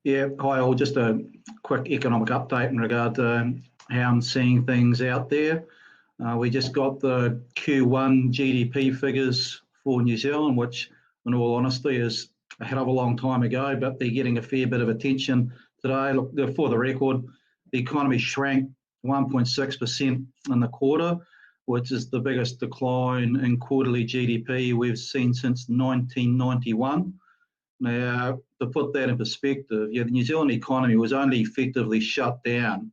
Yeah, hi all. Just a quick economic update in regard to how I'm seeing things out there. We just got the Q1 GDP figures for New Zealand, which, in all honesty, is a hell of a long time ago, but they're getting a fair bit of attention today. Look, for the record, the economy shrank 1.6% in the quarter, which is the biggest decline in quarterly GDP we've seen since 1991. Now, to put that in perspective, the New Zealand economy was only effectively shut down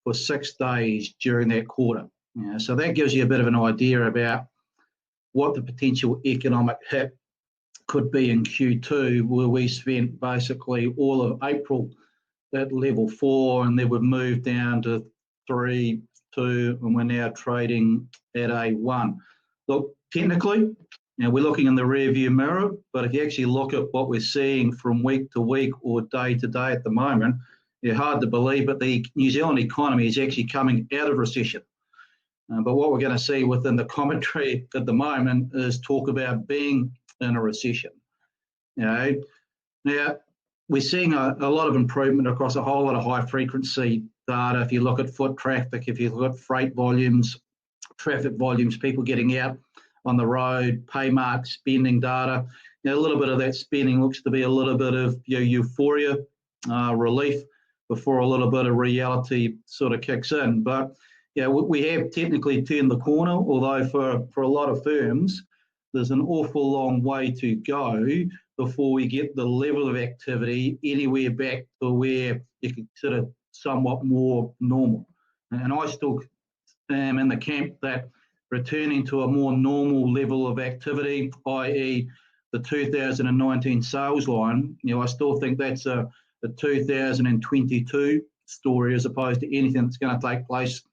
for 6 days during that quarter. So that gives you a bit of an idea about what the potential economic hit could be in Q2, where we spent basically all of April at level 4, and then we've moved down to 3, 2, and we're now trading at a 1. Look, technically, we're looking in the rearview mirror, but if you actually look at what we're seeing from week to week or day to day at the moment, it's hard to believe, but the New Zealand economy is actually coming out of recession. But what we're going to see within the commentary at the moment is talk about being in a recession. Now, we're seeing a lot of improvement across a whole lot of high frequency data. If you look at foot traffic, if you look at freight volumes, traffic volumes, people getting out on the road, paymark spending data. A little bit of that spending looks to be a little bit of euphoria, relief, before a little bit of reality sort of kicks in. But we have technically turned the corner, although for a lot of firms, there's an awful long way to go before we get the level of activity anywhere back to where you consider somewhat more normal. And I still am in the camp that returning to a more normal level of activity, i.e. the 2019 sales line, I still think that's a 2022 story as opposed to anything that's going to take place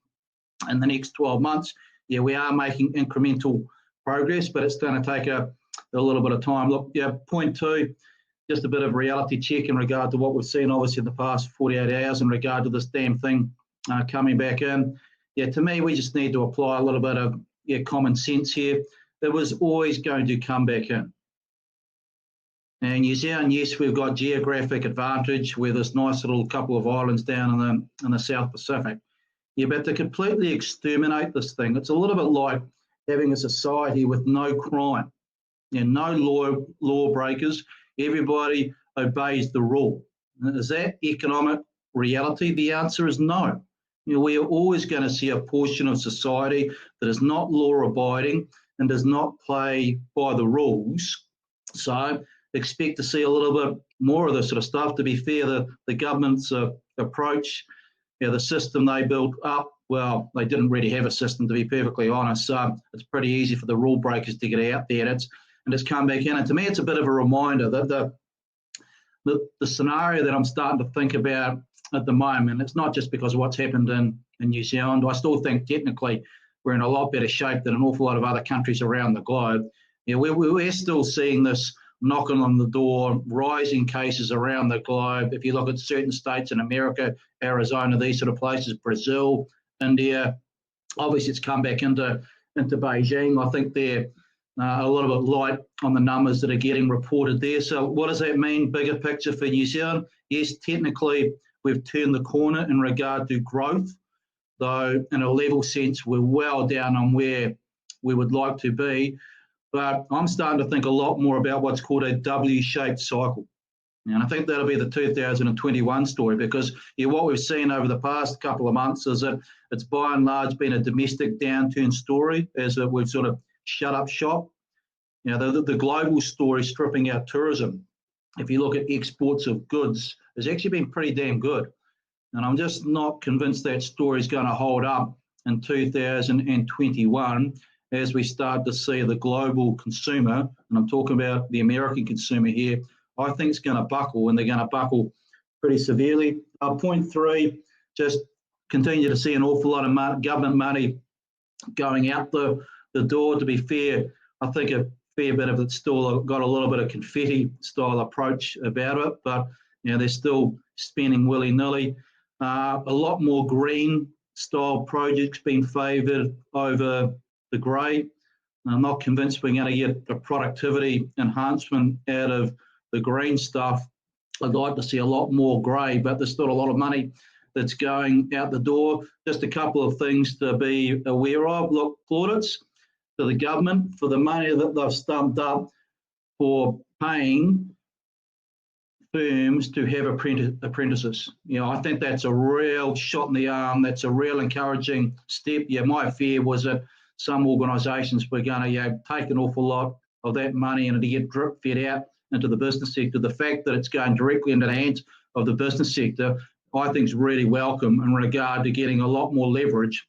in the next 12 months. We are making incremental progress, but it's going to take a little bit of time. Look, point 2, just a bit of reality check in regard to what we've seen obviously in the past 48 hours in regard to this damn thing coming back in. To me, we just need to apply a little bit of common sense here. It was always going to come back in. And New Zealand, yes, we've got geographic advantage with this nice little couple of islands down in the South Pacific. But to completely exterminate this thing, it's a little bit like having a society with no crime, no law breakers. Everybody obeys the rule. Is that economic reality? The answer is no. We are always going to see a portion of society that is not law-abiding and does not play by the rules. So expect to see a little bit more of this sort of stuff. To be fair, the government's approach, the system they built up, well, they didn't really have a system, to be perfectly honest. So it's pretty easy for the rule breakers to get out there, and it's come back in. And to me, it's a bit of a reminder that the scenario that I'm starting to think about at the moment, it's not just because of what's happened in New Zealand. I still think technically we're in a lot better shape than an awful lot of other countries around the globe. We're still seeing this knocking on the door, rising cases around the globe. If you look at certain states in America, Arizona, these sort of places, Brazil, India, obviously it's come back into Beijing. I think they're a little bit light on the numbers that are getting reported there. So what does that mean, bigger picture for New Zealand? Yes, technically we've turned the corner in regard to growth, though in a level sense we're well down on where we would like to be. But I'm starting to think a lot more about what's called a W-shaped cycle. And I think that'll be the 2021 story, because what we've seen over the past couple of months is that it's by and large been a domestic downturn story as we've sort of shut up shop. The global story stripping out tourism, if you look at exports of goods, has actually been pretty damn good. And I'm just not convinced that story is going to hold up in 2021 as we start to see the global consumer, and I'm talking about the American consumer here, I think it's going to buckle, and they're going to buckle pretty severely. Point 3, just continue to see an awful lot of government money going out the door. To be fair, I think a fair bit of it's still got a little bit of confetti style approach about it, but they're still spending willy-nilly. A lot more green style projects being favoured over the grey. I'm not convinced we're going to get a productivity enhancement out of the green stuff I'd like to see a lot more grey, but there's still a lot of money that's going out the door. Just a couple of things to be aware of. Look, plaudits to the government for the money that they've stumped up for paying firms to have apprentices. I think that's a real shot in the arm. That's a real encouraging step. My fear was that some organisations were going to take an awful lot of that money and to get drip fed out into the business sector. The fact that it's going directly into the hands of the business sector, I think is really welcome in regard to getting a lot more leverage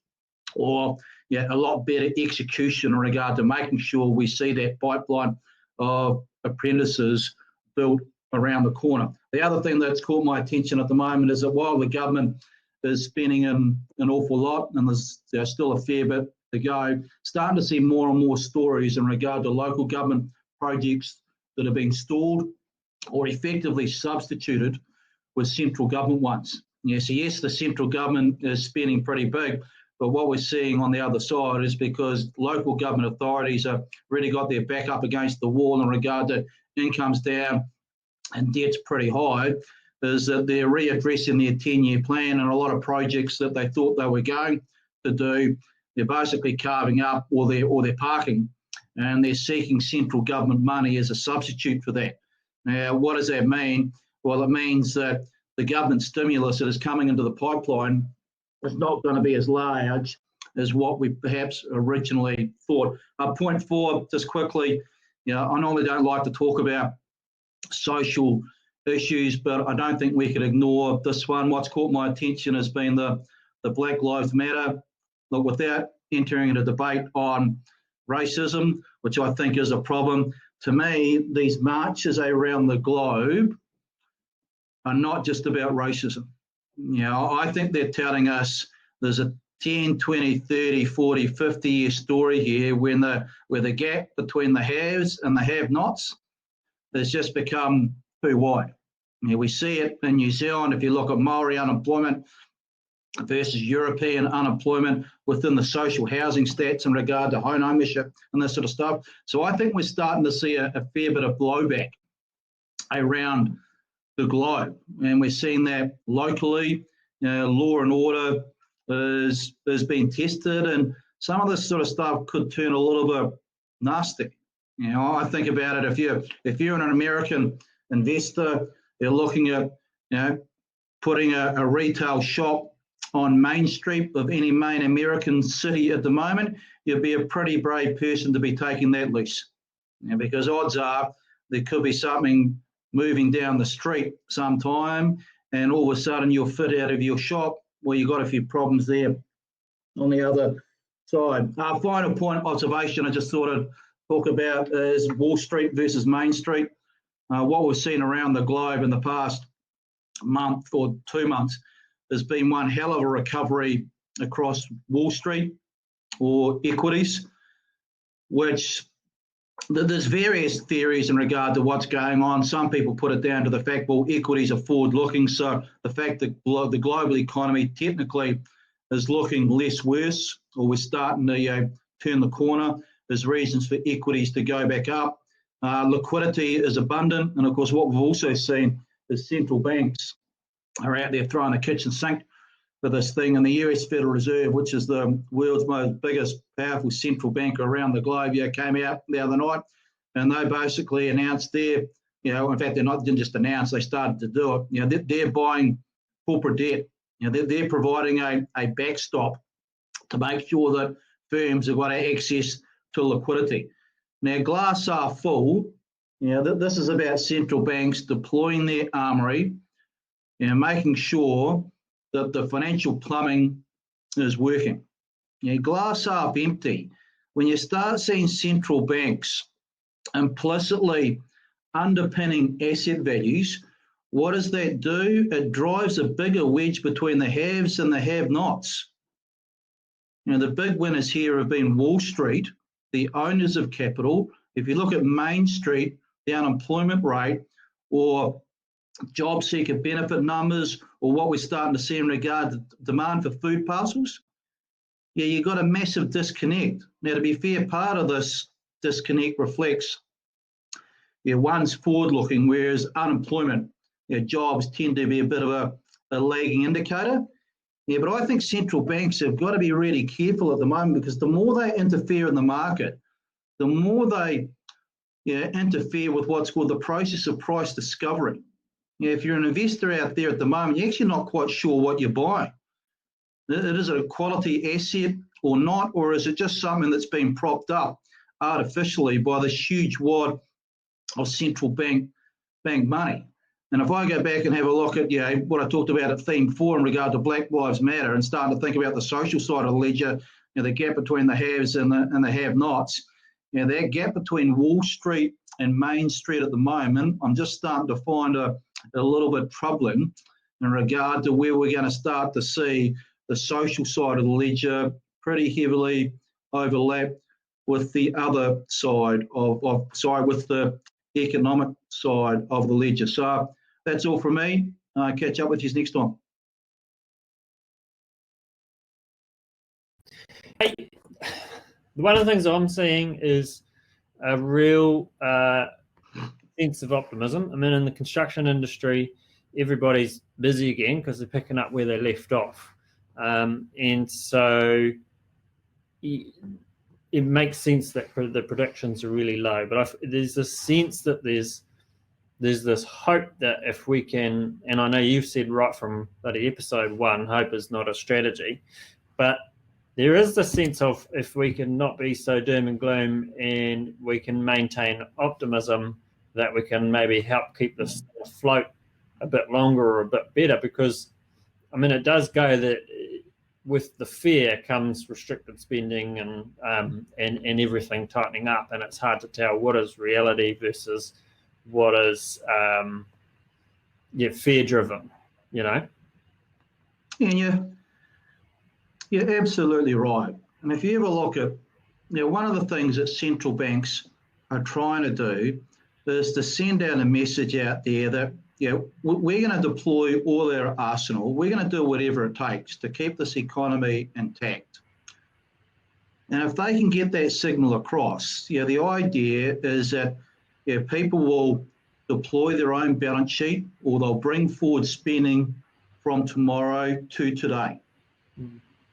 or a lot better execution in regard to making sure we see that pipeline of apprentices built around the corner. The other thing that's caught my attention at the moment is that while the government is spending an awful lot, and there's still a fair bit to go, starting to see more and more stories in regard to local government projects that have been stalled or effectively substituted with central government ones. So yes, the central government is spending pretty big, but what we're seeing on the other side is because local government authorities have really got their back up against the wall in regard to incomes down and debt's pretty high, is that they're readdressing their 10-year plan, and a lot of projects that they thought they were going to do, they're basically carving up or they're parking, and they're seeking central government money as a substitute for that. Now, what does that mean? Well, it means that the government stimulus that is coming into the pipeline is not going to be as large as what we perhaps originally thought. Point 4, just quickly, I normally don't like to talk about social issues, but I don't think we could ignore this one. What's caught my attention has been the Black Lives Matter. Look, without entering into debate on racism, which I think is a problem, to me, these marches around the globe are not just about racism. I think they're telling us there's a 10, 20, 30, 40, 50-year story here where the gap between the haves and the have-nots has just become too wide. We see it in New Zealand. If you look at Maori unemployment versus European unemployment within the social housing stats in regard to home ownership and this sort of stuff. So I think we're starting to see a fair bit of blowback around the globe, and we're seeing that locally. Law and order is being tested, and some of this sort of stuff could turn a little bit nasty. I think about it, if you're an American investor, they're looking at putting a retail shop on Main Street of any main American city at the moment, you'd be a pretty brave person to be taking that lease, because odds are there could be something moving down the street sometime, and all of a sudden you'll fit out of your shop. Well, you've got a few problems there on the other side. Our final point observation I just thought I'd talk about is Wall Street versus Main Street. What we've seen around the globe in the past month or 2 months has been one hell of a recovery across Wall Street or equities, which there's various theories in regard to what's going on. Some people put it down to the fact, well, equities are forward-looking, so the fact that the global economy technically is looking less worse, or we're starting to turn the corner. There's reasons for equities to go back up. Liquidity is abundant, and of course what we've also seen is central banks are out there throwing the kitchen sink for this thing, and the US Federal Reserve, which is the world's most biggest, powerful central bank around the globe, came out the other night, and they basically announced in fact, didn't just announce, they started to do it. They're buying corporate debt. They're providing a backstop to make sure that firms have got access to liquidity. Now, glass half full. This is about central banks deploying their armory, making sure that the financial plumbing is working. Glass half empty. When you start seeing central banks implicitly underpinning asset values, what does that do? It drives a bigger wedge between the haves and the have-nots. The big winners here have been Wall Street, the owners of capital. If you look at Main Street, the unemployment rate, or job seeker benefit numbers, or what we're starting to see in regard to demand for food parcels, you've got a massive disconnect. Now, to be fair, part of this disconnect reflects one's forward-looking, whereas unemployment jobs tend to be a bit of a lagging indicator. Yeah, but I think central banks have got to be really careful at the moment, because the more they interfere in the market, the more they interfere with what's called the process of price discovery. If you're an investor out there at the moment, you're actually not quite sure what you're buying. Is it a quality asset or not, or is it just something that's been propped up artificially by this huge wad of central bank money? And if I go back and have a look at what I talked about at theme 4 in regard to Black Lives Matter, and starting to think about the social side of the ledger, the gap between the haves and the have-nots, that gap between Wall Street and Main Street at the moment, I'm just starting to find a little bit troubling in regard to where we're going to start to see the social side of the ledger pretty heavily overlap with the other side with the economic side of the ledger. So that's all from me. Catch up with you next time. Hey, one of the things I'm seeing is a real sense of optimism. I mean, in the construction industry, everybody's busy again because they're picking up where they left off. And so it makes sense that the predictions are really low. But there's a sense that there's this hope that if we can, and I know you've said right from episode 1, hope is not a strategy, but there is the sense of, if we can not be so doom and gloom and we can maintain optimism, that we can maybe help keep this afloat a bit longer or a bit better. Because, I mean, it does go that with the fear comes restricted spending and everything tightening up, and it's hard to tell what is reality versus what is fear driven, And you're absolutely right. And if you ever look at, one of the things that central banks are trying to do is to send out a message out there that, we're going to deploy all our arsenal. We're going to do whatever it takes to keep this economy intact. And if they can get that signal across, the idea is that people will deploy their own balance sheet, or they'll bring forward spending from tomorrow to today.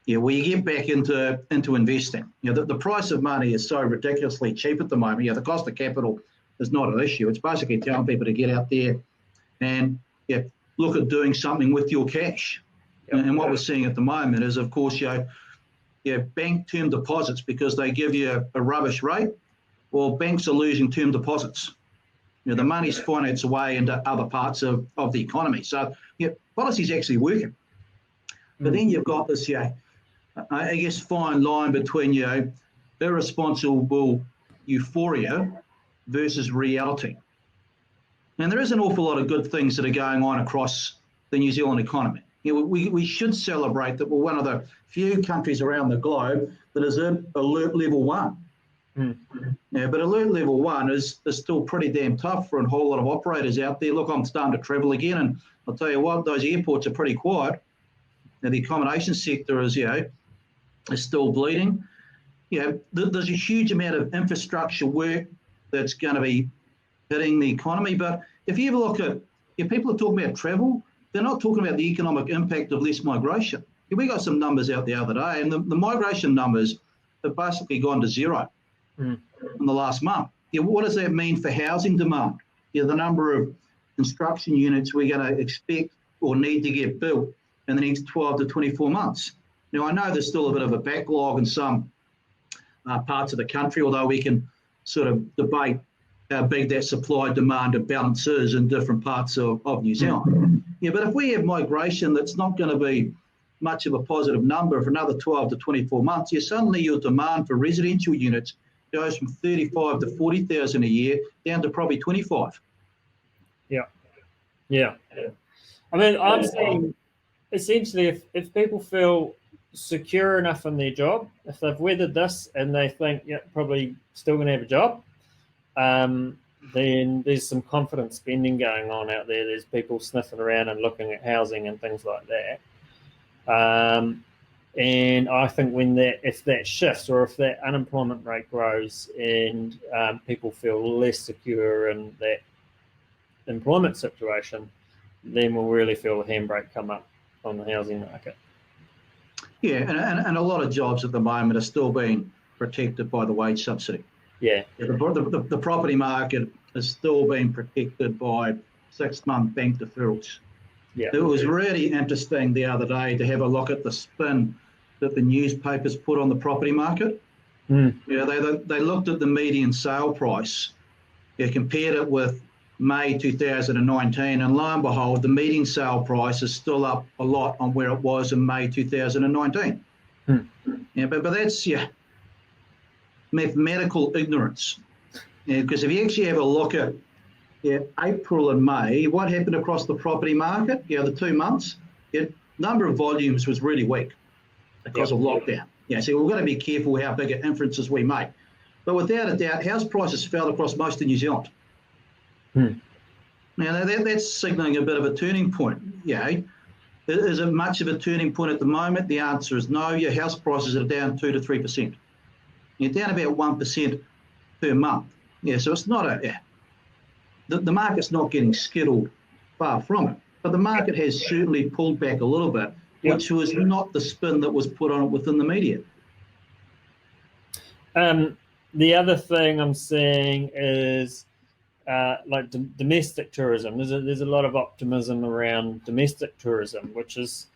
Where you get back into investing. The price of money is so ridiculously cheap at the moment. The cost of capital is not an issue. It's basically telling people to get out there and look at doing something with your cash. And what we're seeing at the moment is, of course, bank term deposits, because they give you a rubbish rate. Well, banks are losing term deposits. The money's finding its way into other parts of the economy. So policy's actually working. But then you've got this, I guess, fine line between irresponsible euphoria versus reality. And there is an awful lot of good things that are going on across the New Zealand economy. We should celebrate that we're one of the few countries around the globe that is in alert level 1. But alert level 1 is still pretty damn tough for a whole lot of operators out there. Look, I'm starting to travel again, and I'll tell you what, those airports are pretty quiet. The accommodation sector is still bleeding. There's a huge amount of infrastructure work that's going to be hitting the economy. But if you ever look at, people are talking about travel, they're not talking about the economic impact of less migration. We got some numbers out the other day, and the migration numbers have basically gone to zero in the last month. What does that mean for housing demand? The number of construction units we're going to expect or need to get built in the next 12 to 24 months. Now, I know there's still a bit of a backlog in some parts of the country, although we can sort of debate how big that supply-demand imbalance is in different parts of New Zealand. But if we have migration that's not going to be much of a positive number for another 12 to 24 months, suddenly your demand for residential units goes from 35 to 40,000 a year down to probably 25. I mean, I'm saying essentially if people feel secure enough in their job, if they've weathered this and they think, probably still going to have a job, then there's some confident spending going on out there. There's people sniffing around and looking at housing and things like that. And I think if that shifts, or if that unemployment rate grows and people feel less secure in that employment situation, then we'll really feel the handbrake come up on the housing market. Yeah, and a lot of jobs at the moment are still being protected by the wage subsidy. Yeah. The property market is still being protected by 6-month bank deferrals. Yeah. It was really interesting the other day to have a look at the spin that the newspapers put on the property market. Yeah, they looked at the median sale price, compared it with May 2019, and lo and behold, the median sale price is still up a lot on where it was in May 2019. Yeah, but that's mathematical ignorance. Because if you actually have a look at April and May, what happened across the property market? The 2 months, number of volumes was really weak because of lockdown. So we've got to be careful how big inferences we make. But without a doubt, house prices fell across most of New Zealand. Now that's signalling a bit of a turning point. Is it much of a turning point at the moment? The answer is no. Your house prices are down 2 to 3%. You're down about 1% per month. So it's not the market's not getting skittled, far from it. But the market has certainly pulled back a little bit, which was not the spin that was put on it within the media. The other thing I'm seeing is like domestic tourism. There's a lot of optimism around domestic tourism, which is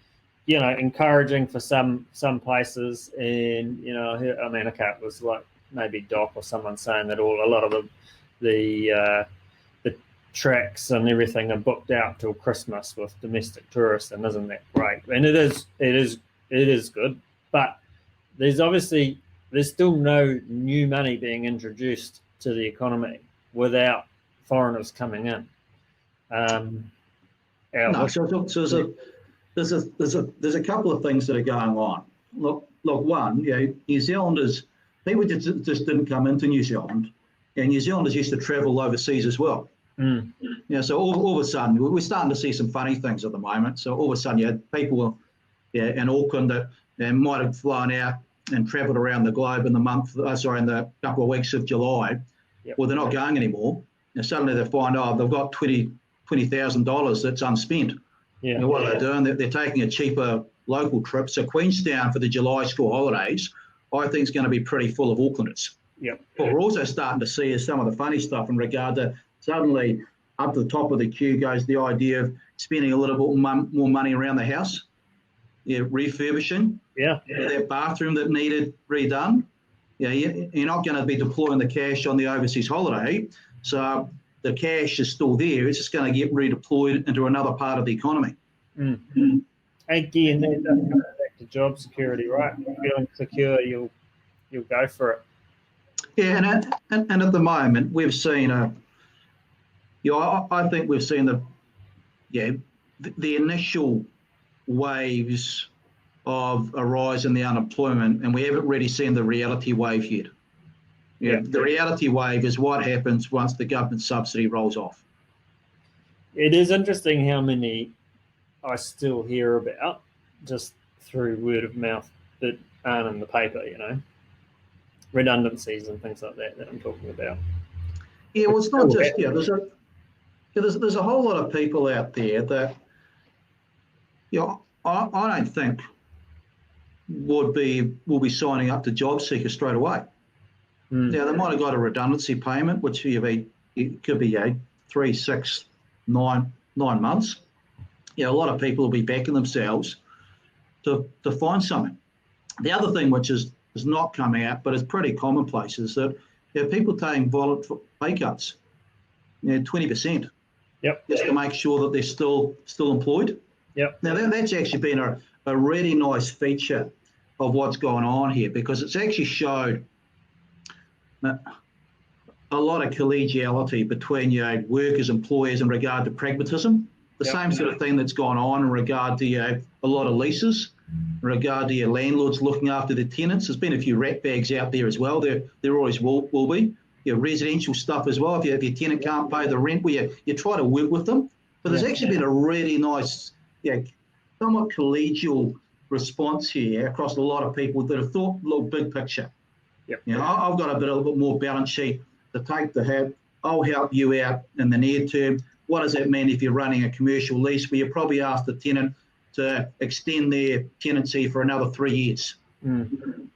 encouraging for some places. And I mean, okay, it was like maybe Doc or someone saying that a lot of the tracks and everything are booked out till Christmas with domestic tourists, and isn't that great? And it is good, but there's still no new money being introduced to the economy without foreigners coming in. So there's a couple of things that are going on. Look, one, New Zealanders, people just didn't come into New Zealand, and New Zealanders used to travel overseas as well. So all of a sudden, we're starting to see some funny things at the moment. So all of a sudden, you had people in Auckland that might have flown out and travelled around the globe in the couple of weeks of July. Well, they're not going anymore. And suddenly they find, they've got $20,000 that's unspent. What are they doing? They're taking a cheaper local trip. So Queenstown for the July school holidays, I think is going to be pretty full of Aucklanders. What we're also starting to see is some of the funny stuff in regard to suddenly up to the top of the queue goes the idea of spending a little bit more money around the house, refurbishing that bathroom that needed redone. You're not going to be deploying the cash on the overseas holiday, so the cash is still there. It's just going to get redeployed into another part of the economy. Again, that does come back to job security, right? If you're feeling secure, you'll go for it. And at the moment, we've seen I think we've seen the initial waves of a rise in the unemployment, and we haven't really seen the reality wave yet. The reality wave is what happens once the government subsidy rolls off. It is interesting how many I still hear about just through word of mouth that aren't in the paper, redundancies and things like that I'm talking about. Well, it's not just there's a whole lot of people out there that I don't think will be signing up to job seeker straight away. Now they might have got a redundancy payment, which it could be 3, 6, 9 months. A lot of people will be backing themselves to find something. The other thing which is not coming out, but it's pretty commonplace, is that people taking violent pay cuts, 20%, just to make sure that they're still employed. Now that's actually been a really nice feature of what's going on here, because it's actually showed a lot of collegiality between workers, employers in regard to pragmatism. The same sort of thing that's gone on in regard to a lot of leases, in regard to your landlords looking after their tenants. There's been a few rat bags out there as well. There always will be. Residential stuff as well. If your tenant can't pay the rent, you try to work with them. But there's actually been a really nice, somewhat collegial response here across a lot of people that have thought a little big picture. I've got a little bit more balance sheet to take the hit. I'll help you out in the near term. what does that mean if you're running a commercial lease where you probably ask the tenant to extend their tenancy for another 3 years?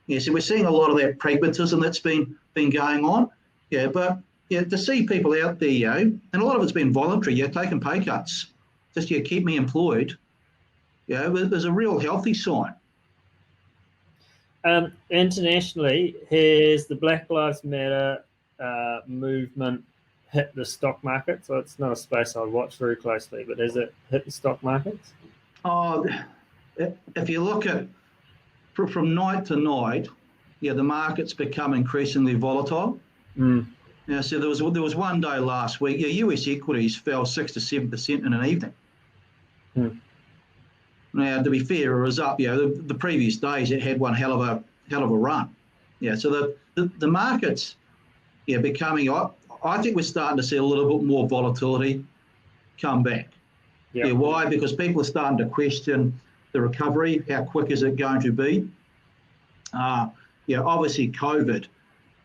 Yeah, so we're seeing a lot of that pragmatism that's been going on. Yeah, but to see people out there, and a lot of it's been voluntary, taking pay cuts, just keep me employed. There's a real healthy sign. Internationally, has the Black Lives Matter movement hit the stock market? So it's not a space I watch very closely, but has it hit the stock markets? Oh, if you look at from night to night, the markets become increasingly volatile. So there was one day last week, US equities fell 6 to 7% in an evening. Now, to be fair, it was up. The previous days it had one hell of a run. So the markets, becoming. I think we're starting to see a little bit more volatility come back. Why? Because people are starting to question the recovery. How quick is it going to be? Obviously COVID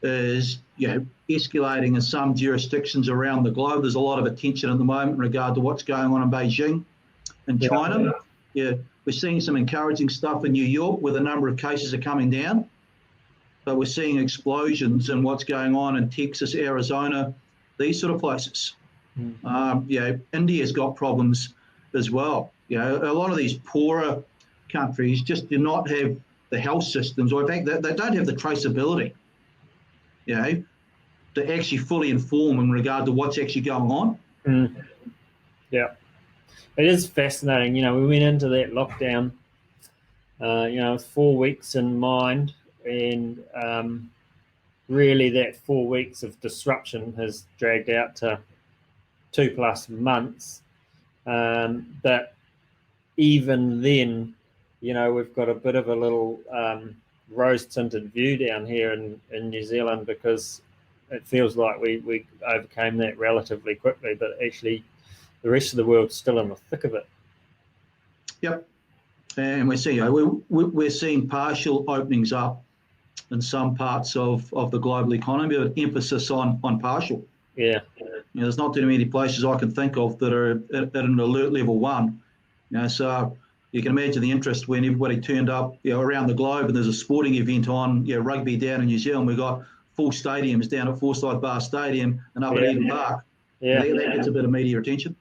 is escalating in some jurisdictions around the globe. There's a lot of attention at the moment in regard to what's going on in Beijing and China. We're seeing some encouraging stuff in New York where the number of cases are coming down, but we're seeing explosions in what's going on in Texas, Arizona, these sort of places. India's got problems as well. A lot of these poorer countries just do not have the health systems, or in fact, they don't have the traceability, to actually fully inform in regard to what's actually going on. It is fascinating. We went into that lockdown, 4 weeks in mind, and really that 4 weeks of disruption has dragged out to 2+ months. But even then, we've got a bit of a little rose-tinted view down here in New Zealand, because it feels like we overcame that relatively quickly, but actually the rest of the world's still in the thick of it. And we're seeing partial openings up in some parts of the global economy, with emphasis on partial. There's not too many places I can think of that are at an alert level 1. So you can imagine the interest when everybody turned up around the globe, and there's a sporting event on, rugby down in New Zealand. We've got full stadiums down at Forsyth Bar Stadium and up at Eden Park. That gets a bit of media attention.